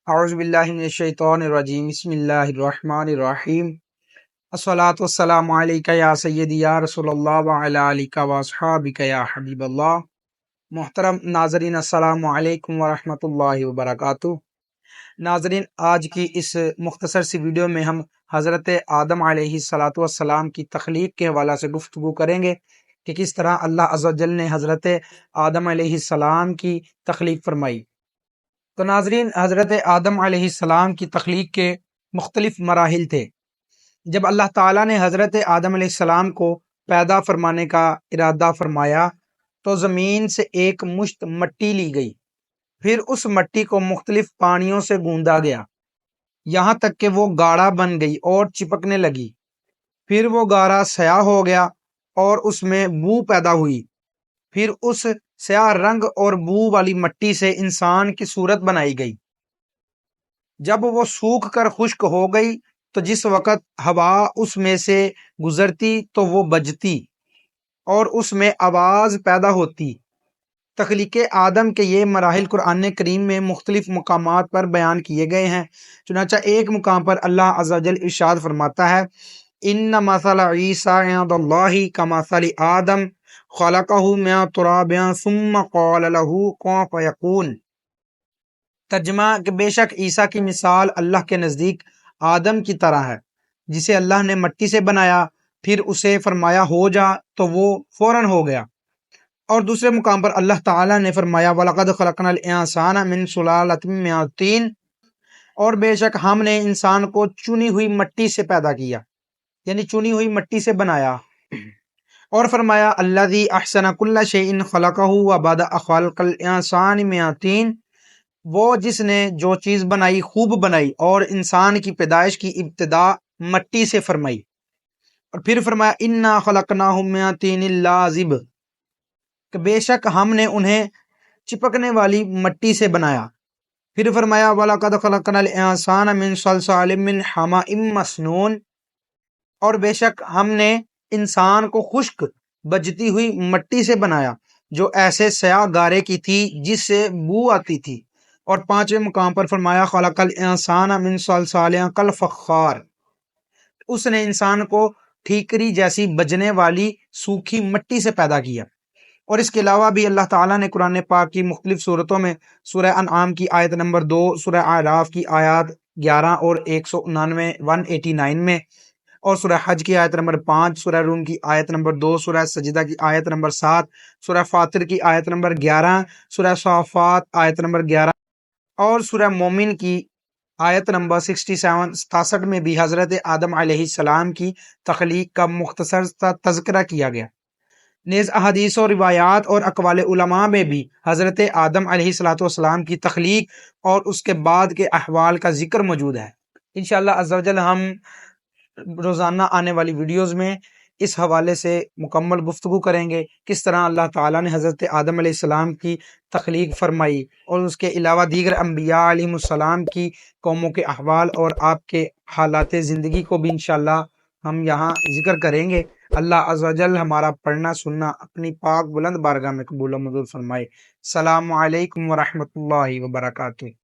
اعوذ باللہ من الشیطان الرجیم بسم اللہ الرحمن الرحیم الصلاۃ والسلام علیک یا سیدی یا رسول اللہ وعلی آلک واصحابک یا حبیب اللہ۔ محترم ناظرین، السلام علیکم ورحمۃ اللہ وبرکاتہ۔ ناظرین، آج کی اس مختصر سی ویڈیو میں ہم حضرت آدم علیہ الصلاۃ والسلام کی تخلیق کے حوالے سے گفتگو کریں گے کہ کس طرح اللہ عز و جل نے حضرت آدم علیہ السلام کی تخلیق فرمائی۔ تو ناظرین، حضرت آدم علیہ السلام کی تخلیق کے مختلف مراحل تھے۔ جب اللہ تعالیٰ نے حضرت آدم علیہ السلام کو پیدا فرمانے کا ارادہ فرمایا تو زمین سے ایک مشت مٹی لی گئی، پھر اس مٹی کو مختلف پانیوں سے گوندا گیا یہاں تک کہ وہ گاڑھا بن گئی اور چپکنے لگی۔ پھر وہ گارا سیاہ ہو گیا اور اس میں بو پیدا ہوئی۔ پھر اس سیاہ رنگ اور بو والی مٹی سے انسان کی صورت بنائی گئی۔ جب وہ سوکھ کر خشک ہو گئی تو جس وقت ہوا اس میں سے گزرتی تو وہ بجتی اور اس میں آواز پیدا ہوتی۔ تخلیق آدم کے یہ مراحل قرآن کریم میں مختلف مقامات پر بیان کیے گئے ہیں۔ چنانچہ ایک مقام پر اللہ عز و جل ارشاد فرماتا ہے، ان مثل عیسیٰ عند اللہ کمثل آدم خلقہ من تراب ثم قال له کن فیکون۔ ترجمہ کہ بے شک عیسیٰ کی مثال اللہ کے نزدیک آدم کی طرح ہے، جسے اللہ نے مٹی سے بنایا، پھر اسے فرمایا ہو جا تو وہ فوراً ہو گیا۔ اور دوسرے مقام پر اللہ تعالیٰ نے فرمایا وَلَقَدْ خَلَقْنَا الْإِنسَانَ مِنْ سُلَالَةٍ مِّنَ طِينٍ، اور بے شک ہم نے انسان کو چنی ہوئی مٹی سے پیدا کیا، یعنی چنی ہوئی مٹی سے بنایا۔ اور فرمایا الذی احسن کل شیء خلقہ وبدأ خلق الانسان من طین، وہ جس نے جو چیز بنائی خوب بنائی اور انسان کی پیدائش کی ابتدا مٹی سے فرمائی۔ اور پھر فرمایا انا خلقناہم من طین لازب، کہ بے شک ہم نے انہیں چپکنے والی مٹی سے بنایا۔ پھر فرمایا وَلَقَدْ خَلَقْنَا الْإِنسَانَ مِنْ صَلْصَالٍ مِّنْ حَمَإٍ مَّسْنُونٍ، اور بے شک ہم نے انسان کو خشک بجتی ہوئی مٹی سے بنایا جو ایسے سیاہ گارے کی تھی جس سے بو آتی تھی۔ اور پانچویں مقام پر فرمایا خلق الانسان من صلصال کالفخار، اس نے انسان کو ٹھیکری جیسی بجنے والی سوکھی مٹی سے پیدا کیا۔ اور اس کے علاوہ بھی اللہ تعالیٰ نے قرآن پاک کی مختلف صورتوں میں سورہ انعام کی آیت نمبر 2، سورہ اعراف کی آیات 11 اور 199 189 میں، اور سورہ حج کی آیت نمبر 5، سورہ روم کی آیت نمبر 2، سورہ سجدہ کی آیت نمبر 7، سورہ فاطر کی آیت نمبر 11، سورہ صافات آیت نمبر 11 اور سورہ مومن کی آیت نمبر 67 میں بھی حضرت آدم علیہ السلام کی تخلیق کا مختصر سا تذکرہ کیا گیا۔ نیز احادیث و روایات اور اقوال علماء میں بھی حضرت آدم علیہ السلام کی تخلیق اور اس کے بعد کے احوال کا ذکر موجود ہے۔ انشاءاللہ عز و جل ہم روزانہ آنے والی ویڈیوز میں اس حوالے سے مکمل گفتگو کریں گے، کس طرح اللہ تعالیٰ نے حضرت آدم علیہ السلام کی تخلیق فرمائی، اور اس کے علاوہ دیگر انبیاء علیہ السلام کی قوموں کے احوال اور آپ کے حالات زندگی کو بھی انشاءاللہ ہم یہاں ذکر کریں گے۔ اللہ عز و جل ہمارا پڑھنا سننا اپنی پاک بلند بارگاہ میں قبول و منظور فرمائے۔ السلام علیکم ورحمۃ اللہ وبرکاتہ۔